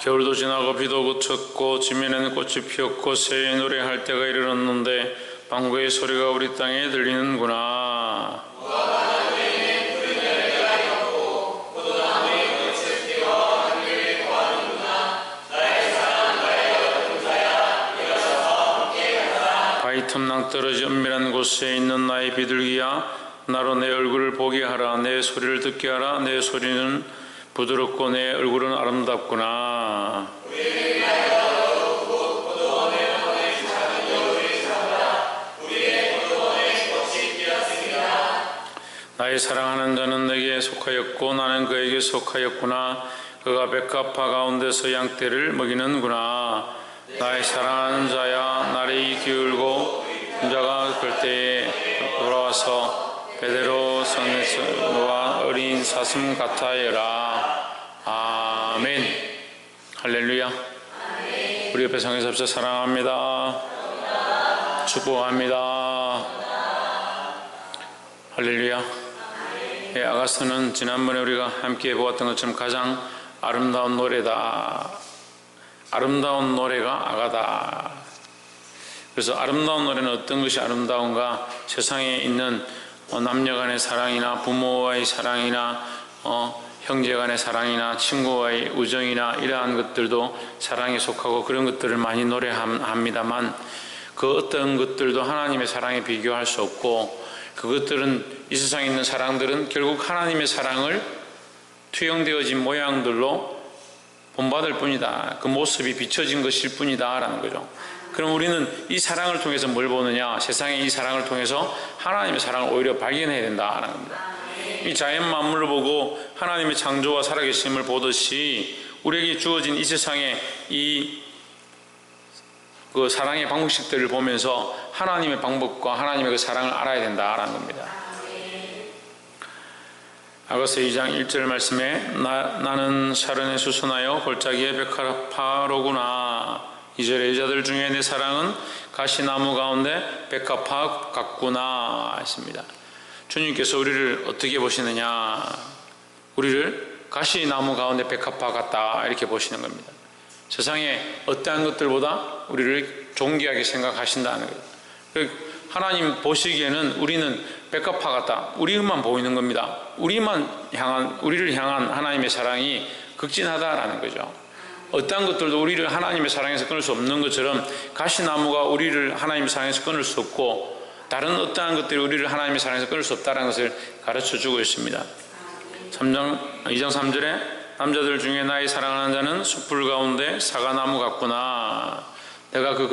겨울도 지나고 비도 그쳤고 지면에는 꽃이 피었고 새의 노래할 때가 이르렀는데 방구의 소리가 우리 땅에 들리는구나. 바위 틈낭 떨어지 은밀한 곳에 있는 나의 비둘기야, 나로 내 얼굴을 보게 하라. 내 소리를 듣게 하라. 내 소리는 부드럽고 내 얼굴은 아름답구나. 나의 사랑하는 자는 내게 속하였고 나는 그에게 속하였구나. 그가 백합화 가운데서 양떼를 먹이는구나. 나의 사랑하는 자야, 나를 기울고 자가 그럴 때에 돌아와서 베드로 성에서와 어린 사슴 같아여라. 아멘. 할렐루야. 우리 옆에 성에서 합쳐 사랑합니다. 축복합니다. 할렐루야. 예, 아가서는 지난번에 우리가 함께 보았던 것처럼 가장 아름다운 노래다. 아름다운 노래가 아가다. 그래서 아름다운 노래는 어떤 것이 아름다운가? 세상에 있는 남녀 간의 사랑이나 부모와의 사랑이나 형제 간의 사랑이나 친구와의 우정이나 이러한 것들도 사랑에 속하고 그런 것들을 많이 노래합니다만 그 어떤 것들도 하나님의 사랑에 비교할 수 없고, 그것들은 이 세상에 있는 사랑들은 결국 하나님의 사랑을 투영되어진 모양들로 본받을 뿐이다. 그 모습이 비춰진 것일 뿐이다 라는 거죠. 그럼 우리는 이 사랑을 통해서 뭘 보느냐? 세상의 이 사랑을 통해서 하나님의 사랑을 오히려 발견해야 된다라는 겁니다. 이 자연 만물을 보고 하나님의 창조와 살아계심을 보듯이 우리에게 주어진 이 세상의 그 사랑의 방법식들을 보면서 하나님의 방법과 하나님의 그 사랑을 알아야 된다라는 겁니다. 아가서 2장 1절 말씀에 나는 샤론에 수선하여 골짜기에 백합화로구나. 2절에 여자들 중에 내 사랑은 가시나무 가운데 백합화 같구나 했습니다. 주님께서 우리를 어떻게 보시느냐? 우리를 가시나무 가운데 백합화 같다 이렇게 보시는 겁니다. 세상에 어떠한 것들보다 우리를 존귀하게 생각하신다는 거예요. 하나님 보시기에는 우리는 백합화 같다. 우리만 보이는 겁니다. 우리를 향한 하나님의 사랑이 극진하다라는 거죠. 어떠한 것들도 우리를 하나님의 사랑에서 끊을 수 없는 것처럼 가시나무가 우리를 하나님의 사랑에서 끊을 수 없고 다른 어떠한 것들이 우리를 하나님의 사랑에서 끊을 수 없다는 것을 가르쳐주고 있습니다. 2장 3절에 남자들 중에 나의 사랑하는 자는 숯불 가운데 사과나무 같구나. 내가 그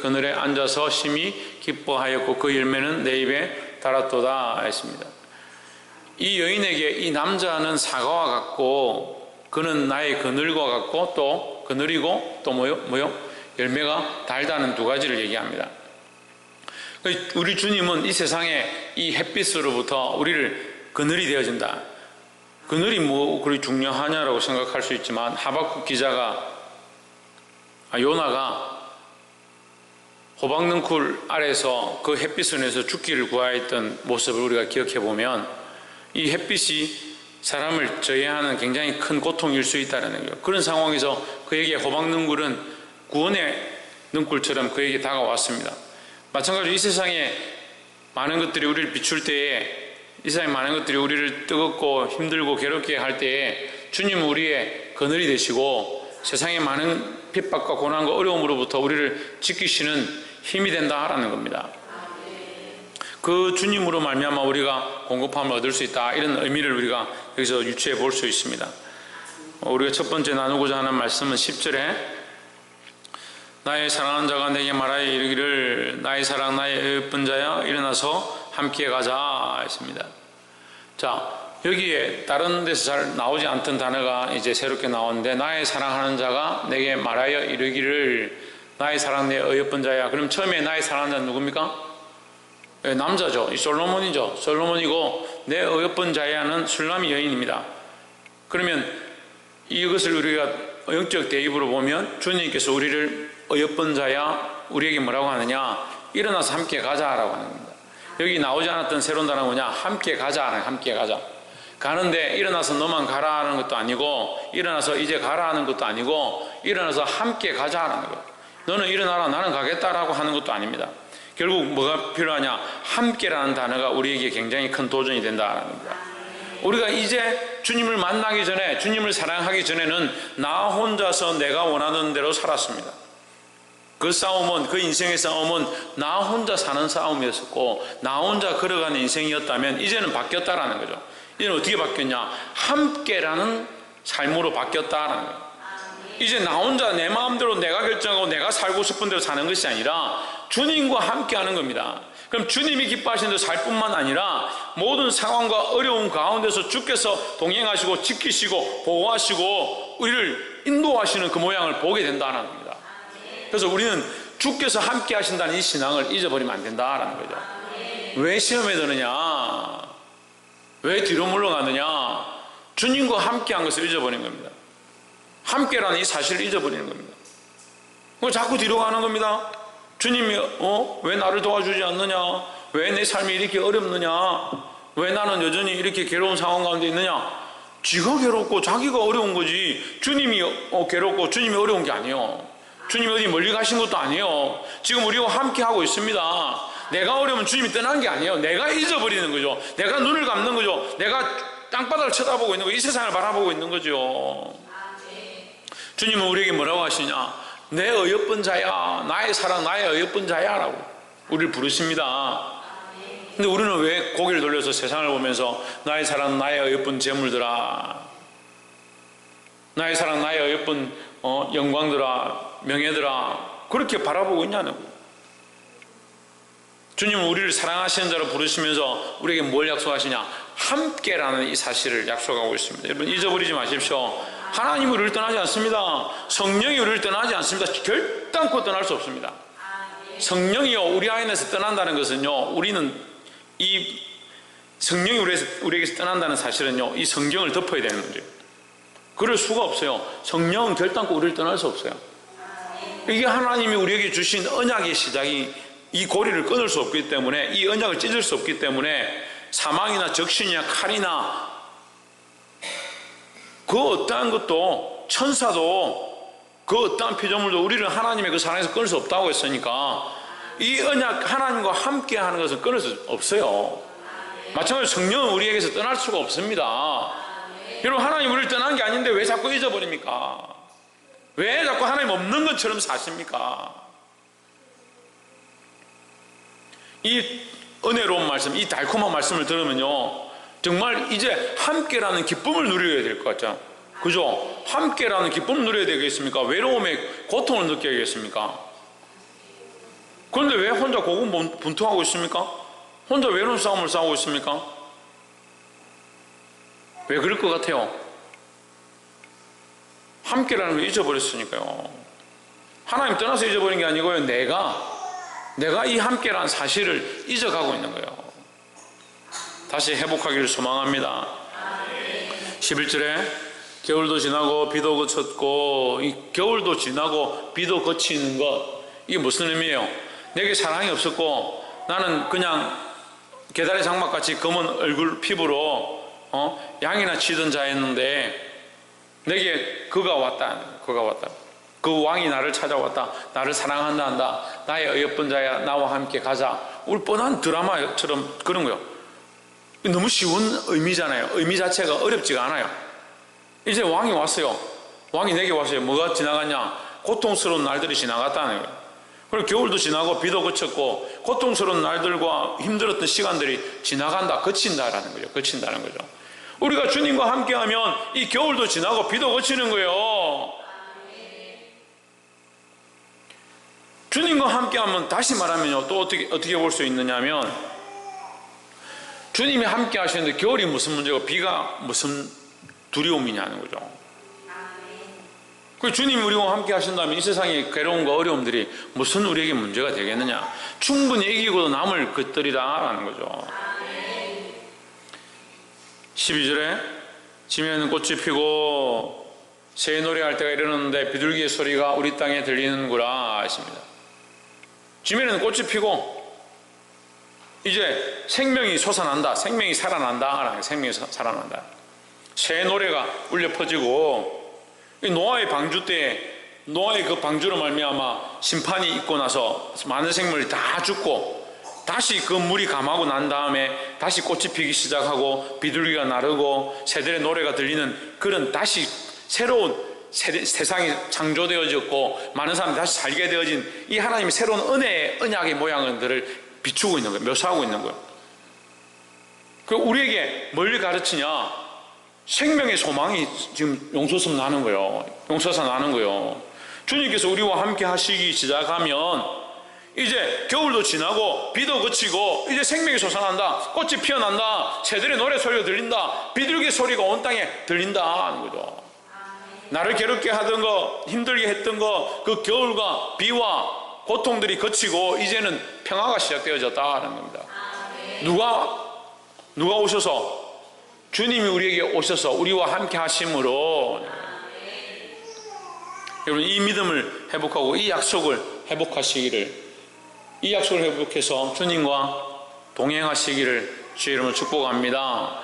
그늘에 앉아서 심히 기뻐하였고 그 열매는 내 입에 달았도다 했습니다. 이 여인에게 이 남자는 사과와 같고 그는 나의 그늘과 같고 또 그늘이고 또 뭐요? 열매가 달다는 두 가지를 얘기합니다. 우리 주님은 이 세상에 이 햇빛으로부터 우리를 그늘이 되어준다. 그늘이 뭐 그리 중요하냐라고 생각할 수 있지만 하박국 기자가 요나가 호박능쿨 아래서 그 햇빛을 내서 죽기를 구하였던 모습을 우리가 기억해 보면 이 햇빛이 사람을 저해하는 굉장히 큰 고통일 수 있다는 거예요. 그런 상황에서 그에게 호박능쿨은 구원의 능쿨처럼 그에게 다가왔습니다. 마찬가지로 이 세상에 많은 것들이 우리를 비출 때에 이 세상에 많은 것들이 우리를 뜨겁고 힘들고 괴롭게 할 때에 주님은 우리의 그늘이 되시고 세상의 많은 핍박과 고난과 어려움으로부터 우리를 지키시는 힘이 된다라는 겁니다. 그 주님으로 말미암아 우리가 공급함을 얻을 수 있다, 이런 의미를 우리가 여기서 유추해 볼 수 있습니다. 우리가 첫 번째 나누고자 하는 말씀은 10절에 나의 사랑하는 자가 내게 말하여 이르기를 나의 사랑 나의 예쁜 자야 일어나서 함께 가자 했습니다. 자, 여기에 다른 데서 잘 나오지 않던 단어가 이제 새롭게 나오는데 나의 사랑하는 자가 내게 말하여 이르기를 나의 사랑 내 어여쁜 자야. 그럼 처음에 나의 사랑하는 자는 누굽니까? 남자죠. 이 솔로몬이죠. 솔로몬이고 내 어여쁜 자야는 술람이 여인입니다. 그러면 이것을 우리가 영적 대입으로 보면 주님께서 우리를 어여쁜 자야 우리에게 뭐라고 하느냐? 일어나서 함께 가자라고 하는 겁니다. 여기 나오지 않았던 새로운 단어가 뭐냐? 함께 가자. 함께 가자. 가는데 일어나서 너만 가라 하는 것도 아니고, 일어나서 이제 가라 하는 것도 아니고, 일어나서 함께 가자 하는 거예요. 너는 일어나라, 나는 가겠다라고 하는 것도 아닙니다. 결국 뭐가 필요하냐? 함께라는 단어가 우리에게 굉장히 큰 도전이 된다는 겁니다. 우리가 이제 주님을 만나기 전에, 주님을 사랑하기 전에는 나 혼자서 내가 원하는 대로 살았습니다. 그 싸움은, 그 인생의 싸움은 나 혼자 사는 싸움이었었고, 나 혼자 걸어가는 인생이었다면 이제는 바뀌었다라는 거죠. 이제는 어떻게 바뀌었냐? 함께라는 삶으로 바뀌었다라는 거예요. 이제 나 혼자 내 마음대로 내가 결정하고 내가 살고 싶은 대로 사는 것이 아니라 주님과 함께 하는 겁니다. 그럼 주님이 기뻐하시는 대로 살 뿐만 아니라 모든 상황과 어려움 가운데서 주께서 동행하시고 지키시고 보호하시고 우리를 인도하시는 그 모양을 보게 된다는 겁니다. 그래서 우리는 주께서 함께 하신다는 이 신앙을 잊어버리면 안 된다는 거죠. 왜 시험에 드느냐? 왜 뒤로 물러가느냐? 주님과 함께 한 것을 잊어버린 겁니다. 함께라는 이 사실을 잊어버리는 겁니다. 자꾸 뒤로 가는 겁니다. 주님이 왜 나를 도와주지 않느냐? 왜 내 삶이 이렇게 어렵느냐? 왜 나는 여전히 이렇게 괴로운 상황 가운데 있느냐? 지가 괴롭고 자기가 어려운 거지, 주님이 괴롭고 주님이 어려운 게 아니에요. 주님이 어디 멀리 가신 것도 아니에요. 지금 우리와 함께 하고 있습니다. 내가 어려우면 주님이 떠난 게 아니에요. 내가 잊어버리는 거죠. 내가 눈을 감는 거죠. 내가 땅바닥을 쳐다보고 있는 거죠. 이 세상을 바라보고 있는 거죠. 주님은 우리에게 뭐라고 하시냐? 내 어여쁜 자야, 나의 사랑, 나의 어여쁜 자야 라고 우리를 부르십니다. 근데 우리는 왜 고개를 돌려서 세상을 보면서 나의 사랑, 나의 어여쁜 재물들아, 나의 사랑, 나의 어여쁜 영광들아, 명예들아, 그렇게 바라보고 있냐는 거예요. 주님은 우리를 사랑하시는 자로 부르시면서 우리에게 뭘 약속하시냐? 함께라는 이 사실을 약속하고 있습니다. 여러분 잊어버리지 마십시오. 하나님이 우리를 떠나지 않습니다. 성령이 우리를 떠나지 않습니다. 결단코 떠날 수 없습니다. 성령이요, 우리 안에서 떠난다는 것은요, 우리는 이 성령이 우리에게서 떠난다는 사실은요, 이 성경을 덮어야 되는 문제예요. 그럴 수가 없어요. 성령은 결단코 우리를 떠날 수 없어요. 이게 하나님이 우리에게 주신 언약의 시작이, 이 고리를 끊을 수 없기 때문에, 이 언약을 찢을 수 없기 때문에 사망이나 적신이나 칼이나 그 어떠한 것도, 천사도 그 어떠한 피조물도 우리를 하나님의 그 사랑에서 끊을 수 없다고 했으니까 이 언약, 하나님과 함께 하는 것은 끊을 수 없어요. 마찬가지로 성령은 우리에게서 떠날 수가 없습니다. 여러분, 하나님 우리를 떠난 게 아닌데 왜 자꾸 잊어버립니까? 왜 자꾸 하나님 없는 것처럼 사십니까? 이 은혜로운 말씀, 이 달콤한 말씀을 들으면요, 정말 이제 함께라는 기쁨을 누려야 될 것 같죠? 그죠? 함께라는 기쁨을 누려야 되겠습니까? 외로움의 고통을 느껴야겠습니까? 그런데 왜 혼자 고군분투하고 있습니까? 혼자 외로운 싸움을 싸우고 있습니까? 왜 그럴 것 같아요? 함께라는 걸 잊어버렸으니까요. 하나님 떠나서 잊어버린 게 아니고요, 내가 이 함께라는 사실을 잊어가고 있는 거예요. 다시 회복하기를 소망합니다. 11절에 겨울도 지나고 비도 그쳤고, 이 겨울도 지나고 비도 그치는 것, 이게 무슨 의미예요? 내게 사랑이 없었고 나는 그냥 계달의 장막같이 검은 얼굴 피부로 양이나 치던 자였는데 내게 그가 왔다. 그 왕이 나를 찾아왔다. 나를 사랑한다 한다. 나의 어여쁜 자야, 나와 함께 가자. 우리 뻔한 드라마처럼 그런 거요. 너무 쉬운 의미잖아요. 의미 자체가 어렵지가 않아요. 이제 왕이 왔어요. 왕이 내게 왔어요. 뭐가 지나갔냐? 고통스러운 날들이 지나갔다는 거예요. 그리고 겨울도 지나고 비도 그쳤고 고통스러운 날들과 힘들었던 시간들이 지나간다, 그친다라는 거죠. 그친다는 거죠. 우리가 주님과 함께하면 이 겨울도 지나고 비도 그치는 거예요. 주님과 함께하면, 다시 말하면요, 또 어떻게 볼 수 있느냐면, 주님이 함께 하시는데 겨울이 무슨 문제고 비가 무슨 두려움이냐는 거죠. 그 주님이 우리와 함께 하신다면 이 세상의 괴로움과 어려움들이 무슨 우리에게 문제가 되겠느냐? 충분히 이기고도 남을 것들이다라는 거죠. 12절에 지면은 꽃이 피고 새 노래할 때가 이르는데 비둘기의 소리가 우리 땅에 들리는구나 하십니다. 지면에는 꽃이 피고 이제 생명이 솟아난다, 생명이 살아난다, 생명이 살아난다. 새 노래가 울려 퍼지고, 이 노아의 방주 때 노아의 그 방주로 말미암아 심판이 있고 나서 많은 생물이 다 죽고 다시 그 물이 감하고 난 다음에 다시 꽃이 피기 시작하고 비둘기가 나르고 새들의 노래가 들리는 그런 다시 새로운 세상이 창조되어졌고 많은 사람들이 다시 살게 되어진 이 하나님의 새로운 은혜의 언약의 모양들을 비추고 있는 거예요. 묘사하고 있는 거예요. 그 우리에게 뭘 가르치냐? 생명의 소망이 지금 용솟음 나는 거예요. 용솟아 나는 거예요. 주님께서 우리와 함께 하시기 시작하면 이제 겨울도 지나고 비도 그치고 이제 생명이 솟아난다. 꽃이 피어난다. 새들의 노래 소리가 들린다. 비둘기 소리가 온 땅에 들린다 하는 거죠. 나를 괴롭게 하던 거, 힘들게 했던 거, 그 겨울과 비와 고통들이 그치고 이제는 평화가 시작되어졌다 하는 겁니다. 누가 오셔서, 주님이 우리에게 오셔서 우리와 함께 하심으로 여러분 이 믿음을 회복하고 이 약속을 회복하시기를, 이 약속을 회복해서 주님과 동행하시기를 주의 이름으로 축복합니다.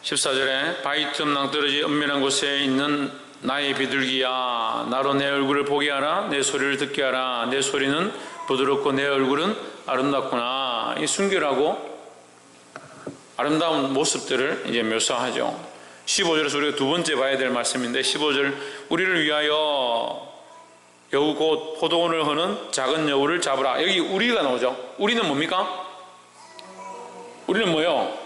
14절에 바위 틈 낭떠러지 은밀한 곳에 있는 나의 비둘기야, 나로 내 얼굴을 보게 하라. 내 소리를 듣게 하라. 내 소리는 부드럽고 내 얼굴은 아름답구나. 이 순결하고 아름다운 모습들을 이제 묘사하죠. 15절에서 우리가 두 번째 봐야 될 말씀인데, 15절 우리를 위하여 여우 곧 포도원을 허는 작은 여우를 잡으라. 여기 우리가 나오죠. 우리는 뭡니까? 우리는 뭐요?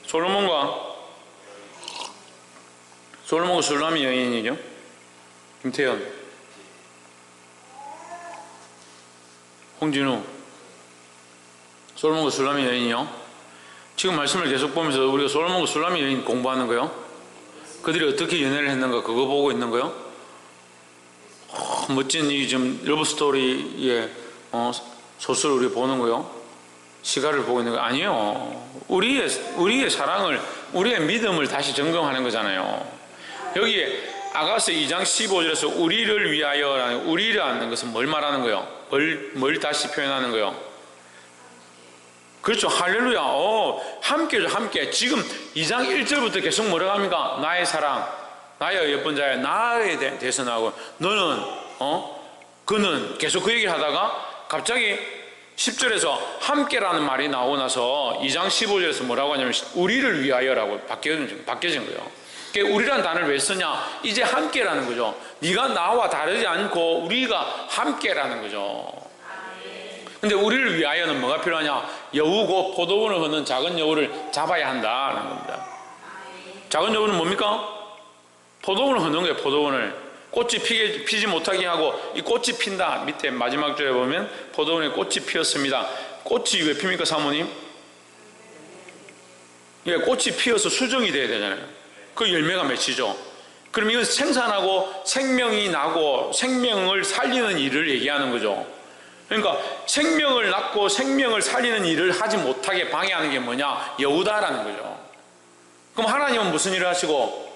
솔로몬과 술라미 여인이죠. 김태현, 홍진우, 솔로몬과 술라미 여인이요. 지금 말씀을 계속 보면서 우리가 솔로몬과 술라미 여인 공부하는 거요. 그들이 어떻게 연애를 했는가 그거 보고 있는 거요. 멋진 이 좀 러브 스토리의 소설을 우리 보는 거요. 시가를 보고 있는 거 아니에요. 우리의 사랑을, 우리의 믿음을 다시 점검하는 거잖아요. 여기에 아가서 2장 15절에서 우리를 위하여, 우리라는 것은 뭘 말하는 거예요? 뭘 다시 표현하는 거예요? 그렇죠. 할렐루야. 함께죠. 함께. 지금 2장 1절부터 계속 뭐라고 합니까? 나의 사랑, 나의 예쁜 자야, 나에 대해서 나오고, 너는 그는, 계속 그 얘기를 하다가 갑자기 10절에서 함께라는 말이 나오고 나서 2장 15절에서 뭐라고 하냐면 우리를 위하여라고 바뀌어진 거예요. 그러니까 우리란 단어를 왜 쓰냐? 이제 함께라는 거죠. 네가 나와 다르지 않고 우리가 함께라는 거죠. 근데 우리를 위하여는 뭐가 필요하냐? 여우고 포도원을 허는 작은 여우를 잡아야 한다는 겁니다. 작은 여우는 뭡니까? 포도원을 허는 거예요. 포도원을. 꽃이 피지 못하게 하고, 이 꽃이 핀다. 밑에 마지막 줄에 보면 포도원에 꽃이 피었습니다. 꽃이 왜 핍니까, 사모님? 예, 꽃이 피어서 수정이 돼야 되잖아요. 그 열매가 맺히죠. 그럼 이건 생산하고 생명이 나고 생명을 살리는 일을 얘기하는 거죠. 그러니까 생명을 낳고 생명을 살리는 일을 하지 못하게 방해하는 게 뭐냐? 여우다라는 거죠. 그럼 하나님은 무슨 일을 하시고?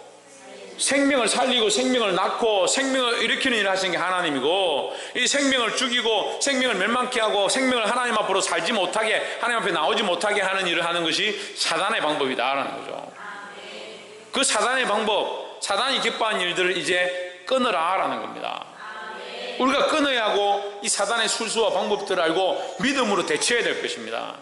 생명을 살리고 생명을 낳고 생명을 일으키는 일을 하시는 게 하나님이고, 이 생명을 죽이고 생명을 멸망케 하고 생명을 하나님 앞으로 살지 못하게, 하나님 앞에 나오지 못하게 하는 일을 하는 것이 사단의 방법이다라는 거죠. 그 사단의 방법, 사단이 기뻐하는 일들을 이제 끊으라라는 겁니다. 우리가 끊어야 하고 이 사단의 술수와 방법들을 알고 믿음으로 대처해야 될 것입니다.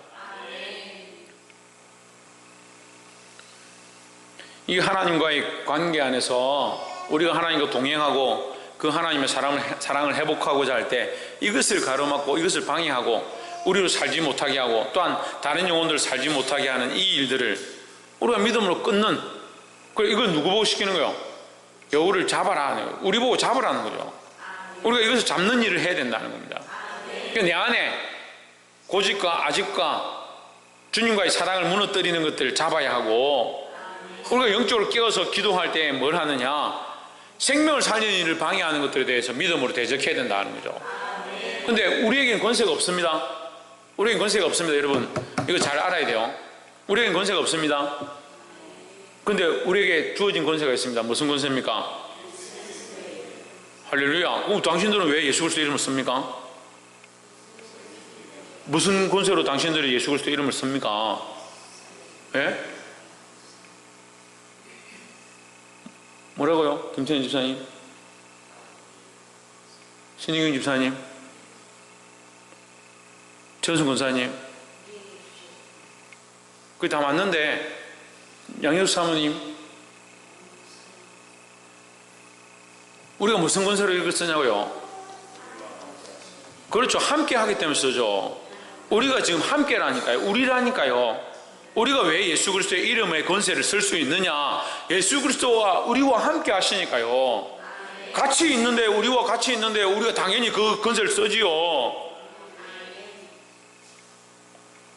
이 하나님과의 관계 안에서 우리가 하나님과 동행하고 그 하나님의 사랑을 회복하고자 할 때 이것을 가로막고 이것을 방해하고 우리로 살지 못하게 하고 또한 다른 영혼들을 살지 못하게 하는 이 일들을 우리가 믿음으로 끊는, 이걸 누구 보고 시키는 거예요? 여우를 잡아라. 우리 보고 잡으라는 거죠. 우리가 이것을 잡는 일을 해야 된다는 겁니다. 그러니까 내 안에 고집과 아집과 주님과의 사랑을 무너뜨리는 것들을 잡아야 하고, 우리가 영적으로 깨어서 기도할 때 뭘 하느냐? 생명을 살리는 일을 방해하는 것들에 대해서 믿음으로 대적해야 된다는 거죠. 근데 우리에게는 권세가 없습니다. 우리에게는 권세가 없습니다. 여러분 이거 잘 알아야 돼요. 우리에게는 권세가 없습니다. 근데 우리에게 주어진 권세가 있습니다. 무슨 권세입니까? 할렐루야. 당신들은 왜 예수 그리스도 이름을 씁니까? 무슨 권세로 당신들이 예수 그리스도 이름을 씁니까? 예? 뭐라고요? 김태현 집사님? 신희경 집사님? 최은순 권사님? 그게 다 맞는데 양효수 사모님, 우리가 무슨 권세로 이걸 쓰냐고요? 그렇죠. 함께 하기 때문에 쓰죠. 우리가 지금 함께라니까요. 우리라니까요. 우리가 왜 예수 그리스도의 이름의 권세를 쓸 수 있느냐? 예수 그리스도와 우리와 함께 하시니까요. 같이 있는데, 우리와 같이 있는데 우리가 당연히 그 권세를 쓰지요.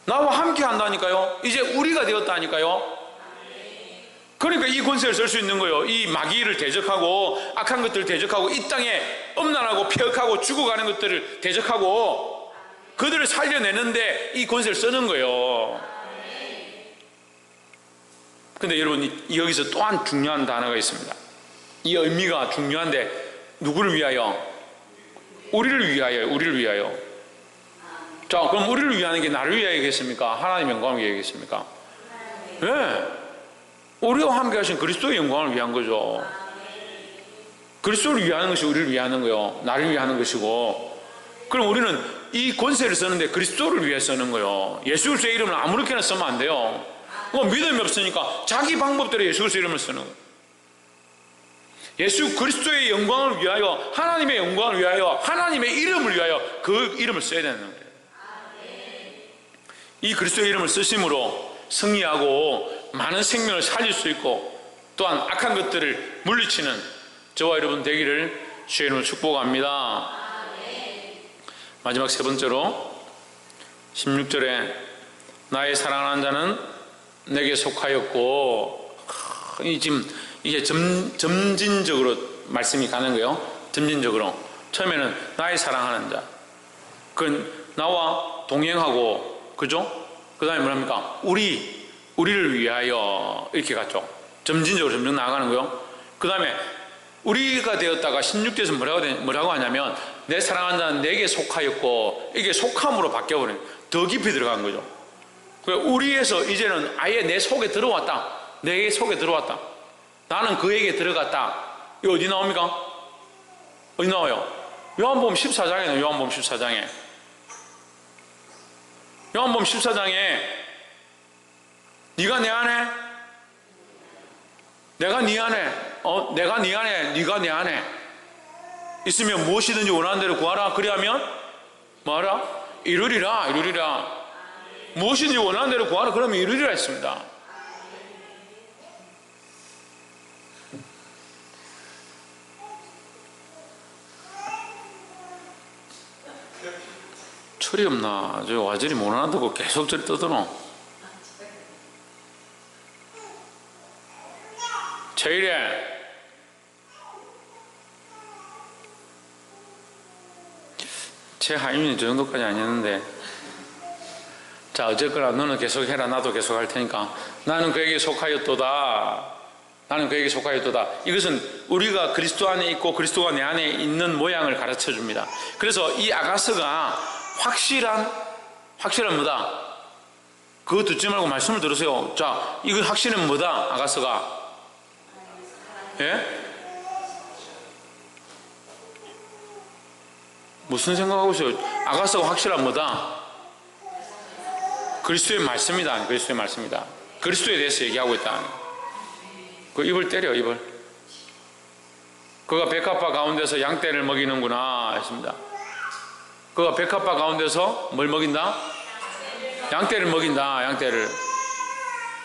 나와 함께 한다니까요. 이제 우리가 되었다니까요. 그러니까 이 권세를 쓸 수 있는 거예요. 이 마귀를 대적하고 악한 것들을 대적하고 이 땅에 엄난하고 폐역하고 죽어가는 것들을 대적하고 그들을 살려내는데 이 권세를 쓰는 거예요. 근데 여러분, 여기서 또한 중요한 단어가 있습니다. 이 의미가 중요한데 누구를 위하여? 우리를 위하여. 우리를 위하여. 자, 그럼 우리를 위하는 게 나를 위하여겠습니까? 하나님의 영광을 위하여겠습니까? 예. 네. 우리와 함께 하신 그리스도의 영광을 위한 거죠. 그리스도를 위하는 것이 우리를 위하는 거요. 나를 위하는 것이고. 그럼 우리는 이 권세를 쓰는데 그리스도를 위해 쓰는 거요. 예수 그리스도의 이름을 아무렇게나 쓰면 안 돼요. 믿음이 없으니까 자기 방법대로 예수 그리스도의 이름을 쓰는 거예요. 예수 그리스도의 영광을 위하여, 하나님의 영광을 위하여, 하나님의 이름을 위하여 그 이름을 써야 되는 거예요. 이 그리스도의 이름을 쓰심으로 승리하고 많은 생명을 살릴 수 있고 또한 악한 것들을 물리치는 저와 여러분 되기를 주의 이름으로 축복합니다. 마지막 세 번째로 16절에 나의 사랑하는 자는 내게 속하였고, 지금 이게 점진적으로 말씀이 가는 거예요. 점진적으로. 처음에는 나의 사랑하는 자, 그건 나와 동행하고, 그죠? 그 다음에 뭐랍니까? 우리를 위하여, 이렇게 갔죠. 점진적으로 점점 나아가는 거예요. 그 다음에 우리가 되었다가 16절에서 뭐라고 하냐면 내 사랑하는 자는 내게 속하였고, 이게 속함으로 바뀌어버린, 더 깊이 들어간 거죠. 우리에서 이제는 아예 내 속에 들어왔다. 내 속에 들어왔다. 나는 그에게 들어갔다. 이거 어디 나옵니까? 어디 나와요? 요한복음 14장에 나와요. 요한복음 14장에. 요한복음 14장에 네가 내 안에, 내가 네 안에, 내가 네 안에, 네가 내 안에 있으면 무엇이든지 원하는 대로 구하라. 그리하면 뭐하라? 이루리라. 이루리라. 무엇인지 원하는 대로 구하라. 그러면 이루리라 했습니다. 철이 없나? 저 와저리 못 알아듣고 계속 저리 떠드노. 제일에 제 하임이 저 정도까지 아니었는데, 자, 어쨌거나 너는 계속 해라. 나도 계속 할 테니까. 나는 그에게 속하였도다. 나는 그에게 속하였도다. 이것은 우리가 그리스도 안에 있고 그리스도가 내 안에 있는 모양을 가르쳐 줍니다. 그래서 이 아가서가 확실한 뭐다? 그거 듣지 말고 말씀을 들으세요. 자, 이거 확실은 뭐다? 아가서가. 예? 무슨 생각하고 있어요? 아가서가 확실한 뭐다? 그리스도의 말씀이다. 그리스도의 말씀이다. 그리스도에 대해서 얘기하고 있다. 그 입을 때려, 입을. 그가 백합화 가운데서 양떼를 먹이는구나 했습니다. 그가 백합화 가운데서 뭘 먹인다? 양떼를 먹인다. 양떼를.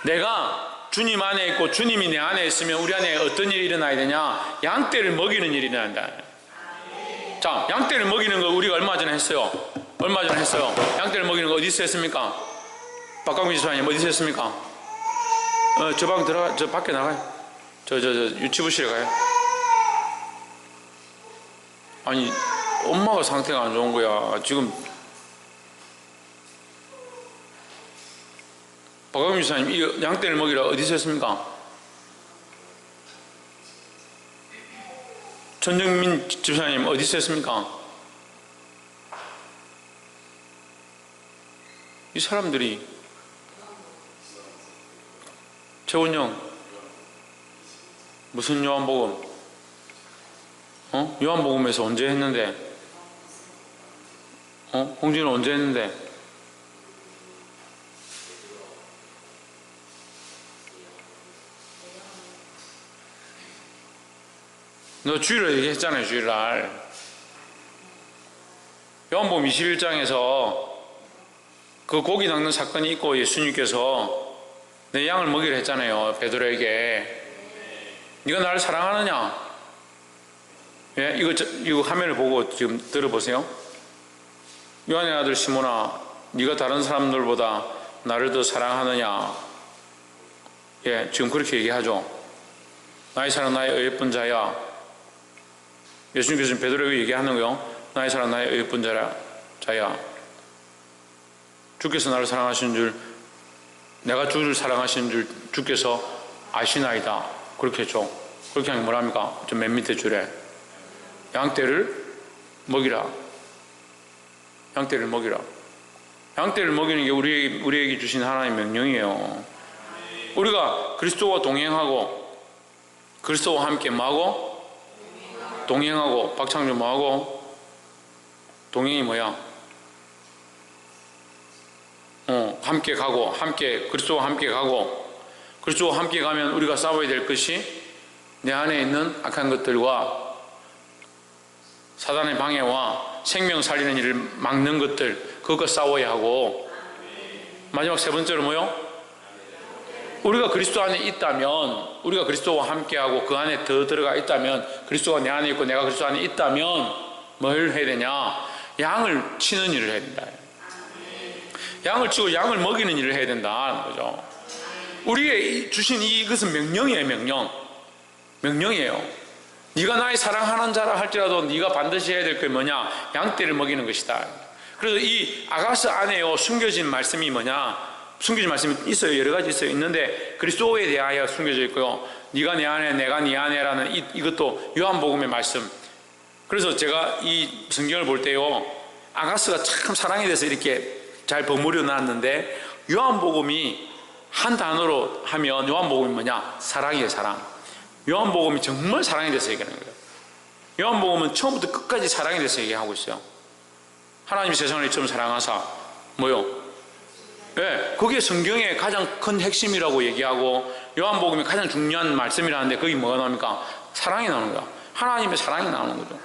내가 주님 안에 있고 주님이 내 안에 있으면 우리 안에 어떤 일이 일어나야 되냐? 양떼를 먹이는 일이 일어난다. 자, 양떼를 먹이는 거 우리가 얼마 전에 했어요. 얼마 전에 했어요. 양떼를 먹이는 거 어디서 했습니까? 박광민 지사님 어디서 했습니까? 저 방 들어가, 저 밖에 나가요. 저 유치부실에 가요. 아니, 엄마가 상태가 안 좋은 거야. 지금 박광민 지사님 이 양떼를 먹이라 어디서 했습니까? 전정민 집사님 어디서 했습니까? 이 사람들이 최원영 무슨 요한복음? 요한복음에서 언제 했는데? 홍진은 언제 했는데? 너 주일날 얘기했잖아요. 주일날 요한복음 21장에서 그 고기 낚는 사건이 있고 예수님께서 내 양을 먹이라 했잖아요. 베드로에게. 네가 나를 사랑하느냐? 예, 이거 화면을 보고 지금 들어보세요. 요한의 아들 시몬아, 네가 다른 사람들보다 나를 더 사랑하느냐? 예, 지금 그렇게 얘기하죠. 나의 사랑 나의 의예쁜 자야. 예수님께서 베드로에게 얘기하는 거요. 나의 사랑 나의 의예쁜 자야. 주께서 나를 사랑하시는 줄, 내가 주를 사랑하시는 줄 주께서 아시나이다. 그렇게 했죠. 그렇게 하면 뭐랍니까? 저 맨 밑에 줄에 양떼를 먹이라. 양떼를 먹이라. 양떼를 먹이는 게 우리에게 주신 하나님의 명령이에요. 우리가 그리스도와 동행하고 그리스도와 함께 뭐하고? 동행하고. 박창준 뭐하고? 동행이 뭐야? 함께 가고, 그리스도와 함께 가고, 그리스도와 함께 가면 우리가 싸워야 될 것이 내 안에 있는 악한 것들과 사단의 방해와 생명 살리는 일을 막는 것들, 그것과 싸워야 하고, 마지막 세 번째로 뭐요? 우리가 그리스도 안에 있다면, 우리가 그리스도와 함께하고 그 안에 더 들어가 있다면, 그리스도가 내 안에 있고 내가 그리스도 안에 있다면 뭘 해야 되냐? 양을 치는 일을 해야 된다. 양을 치고 양을 먹이는 일을 해야 된다는 거죠. 우리에게 주신 이것은 명령이에요. 명령이에요. 네가 나의 사랑하는 자라 할지라도 네가 반드시 해야 될 게 뭐냐? 양떼를 먹이는 것이다. 그래서 이 아가스 안에요 숨겨진 말씀이 뭐냐? 숨겨진 말씀이 있어요. 여러 가지 있어요. 있는데 그리스도에 대하여 숨겨져 있고요. 네가 내 안에 내가 네 안에라는 이것도 요한복음의 말씀. 그래서 제가 이 성경을 볼 때요, 아가스가 참 사랑에 대해서 이렇게 잘 버무려 놨는데, 요한복음이 한 단어로 하면 요한복음이 뭐냐? 사랑이에요. 사랑. 요한복음이 정말 사랑에 대해서 얘기하는 거예요. 요한복음은 처음부터 끝까지 사랑에 대해서 얘기하고 있어요. 하나님이 세상을 처음 사랑하사 뭐요? 네, 그게 성경의 가장 큰 핵심이라고 얘기하고 요한복음이 가장 중요한 말씀이라는데 거기 뭐가 나옵니까? 사랑이 나오는 거야. 하나님의 사랑이 나오는 거죠.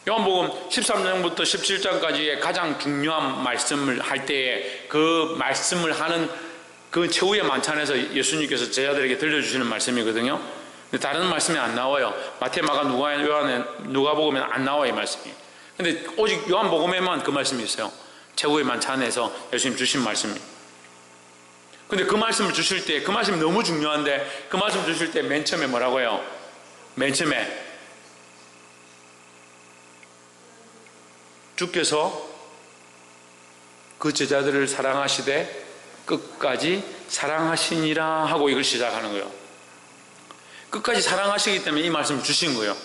요한복음 13장부터 17장까지의 가장 중요한 말씀을 할 때에 그 말씀을 하는 그 최후의 만찬에서 예수님께서 제자들에게 들려주시는 말씀이거든요. 근데 다른 말씀이 안 나와요. 마태, 마가, 누가복음에는 안 나와요, 이 말씀이. 근데 오직 요한복음에만 그 말씀이 있어요. 최후의 만찬에서 예수님 주신 말씀이. 근데 그 말씀을 주실 때, 그 말씀이 너무 중요한데, 그 말씀 주실 때 맨 처음에 뭐라고 해요? 맨 처음에 주께서 그 제자들을 사랑하시되 끝까지 사랑하시니라 하고 이걸 시작하는 거예요. 끝까지 사랑하시기 때문에 이 말씀을 주신 거예요.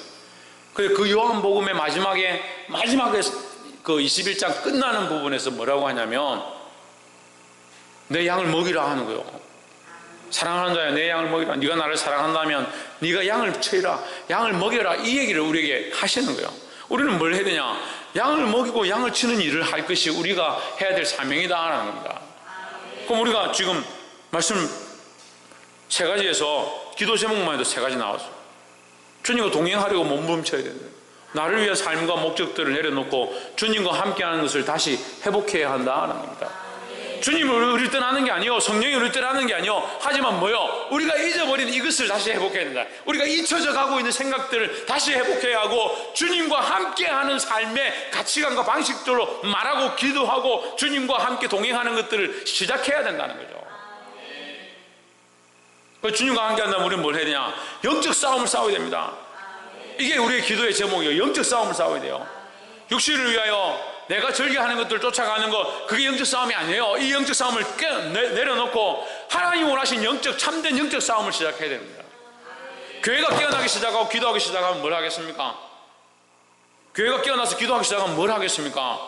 그래서 그 요한복음의 마지막에 그 21장 끝나는 부분에서 뭐라고 하냐면 내 양을 먹이라 하는 거예요. 사랑하는 자야 내 양을 먹이라. 네가 나를 사랑한다면 네가 양을 쳐라, 양을 먹여라, 이 얘기를 우리에게 하시는 거예요. 우리는 뭘 해야 되냐? 양을 먹이고 양을 치는 일을 할 것이 우리가 해야 될 사명이다 하는 겁니다. 그럼 우리가 지금 말씀 세 가지에서 기도 제목만 해도 세 가지 나왔어요. 주님과 동행하려고 몸부림쳐야 된다. 나를 위한 삶과 목적들을 내려놓고 주님과 함께하는 것을 다시 회복해야 한다는 겁니다. 주님이 우리를 떠나는 게 아니요, 성령이 우리를 떠나는 게 아니요, 하지만 뭐요? 우리가 잊어버린 이것을 다시 회복해야 된다. 우리가 잊혀져 가고 있는 생각들을 다시 회복해야 하고 주님과 함께하는 삶의 가치관과 방식들로 말하고 기도하고 주님과 함께 동행하는 것들을 시작해야 된다는 거죠. 주님과 함께한다면 우리는 뭘 해야 되냐? 영적 싸움을 싸워야 됩니다. 이게 우리의 기도의 제목이에요. 영적 싸움을 싸워야 돼요. 육신을 위하여 내가 즐겨하는 것들 쫓아가는 것, 그게 영적 싸움이 아니에요. 이 영적 싸움을 내려놓고 하나님 원하신 참된 영적 싸움을 시작해야 됩니다. 교회가 깨어나기 시작하고 기도하기 시작하면 뭘 하겠습니까? 교회가 깨어나서 기도하기 시작하면 뭘 하겠습니까?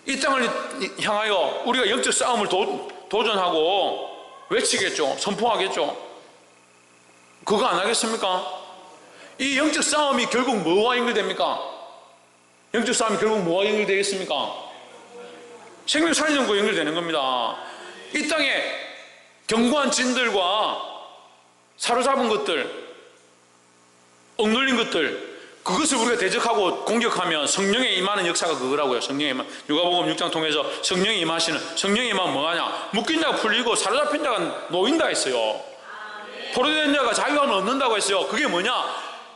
이 땅을 향하여 우리가 영적 싸움을 도전하고 외치겠죠. 선포하겠죠. 그거 안 하겠습니까? 이 영적 싸움이 결국 뭐와 연결됩니까? 영적 싸움이 결국 뭐와 연결되겠습니까? 생명 살리는 거 연결되는 겁니다. 이 땅에 견고한 진들과 사로잡은 것들, 억눌린 것들, 그것을 우리가 대적하고 공격하면 성령의 임하는 역사가 그거라고요. 성령의 임하. 누가복음 6장 통해서 성령의 임하시는, 성령의 임하면 뭐하냐? 묶인 자가 풀리고 사로잡힌 자가 놓인다 했어요. 포로된 자가 자유함을 얻는다고 했어요. 그게 뭐냐?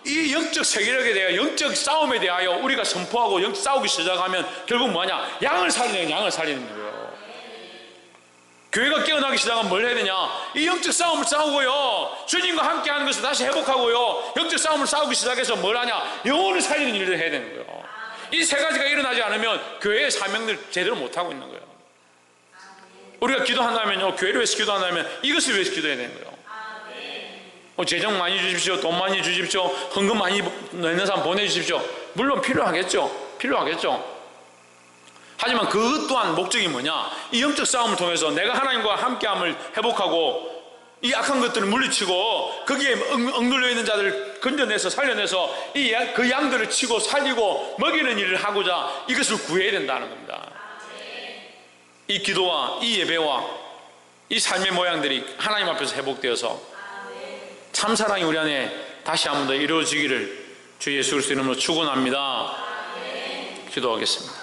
이 영적 세계력에 대하여, 영적 싸움에 대하여 우리가 선포하고 영적 싸우기 시작하면 결국 뭐하냐? 양을 살리는 거예요. 교회가 깨어나기 시작하면 뭘 해야 되냐? 이 영적 싸움을 싸우고요, 주님과 함께 하는 것을 다시 회복하고요, 영적 싸움을 싸우기 시작해서 뭘 하냐? 영혼을 살리는 일을 해야 되는 거예요. 이 세 가지가 일어나지 않으면 교회의 사명을 제대로 못하고 있는 거예요. 우리가 기도한다면요, 교회를 위해서 기도한다면 이것을 위해서 기도해야 되는 거예요. 재정 많이 주십시오, 돈 많이 주십시오, 헌금 많이 내는 사람 보내주십시오. 물론 필요하겠죠. 하지만 그것 또한 목적이 뭐냐? 이 영적 싸움을 통해서 내가 하나님과 함께함을 회복하고 이 악한 것들을 물리치고 거기에 억눌려 있는 자들을 건져내서 살려내서 그 양들을 치고 살리고 먹이는 일을 하고자 이것을 구해야 된다는 겁니다. 이 기도와 이 예배와 이 삶의 모양들이 하나님 앞에서 회복되어서 참사랑이 우리 안에 다시 한 번 더 이루어지기를 주 예수 그리스도 이름으로 축원합니다. 기도하겠습니다.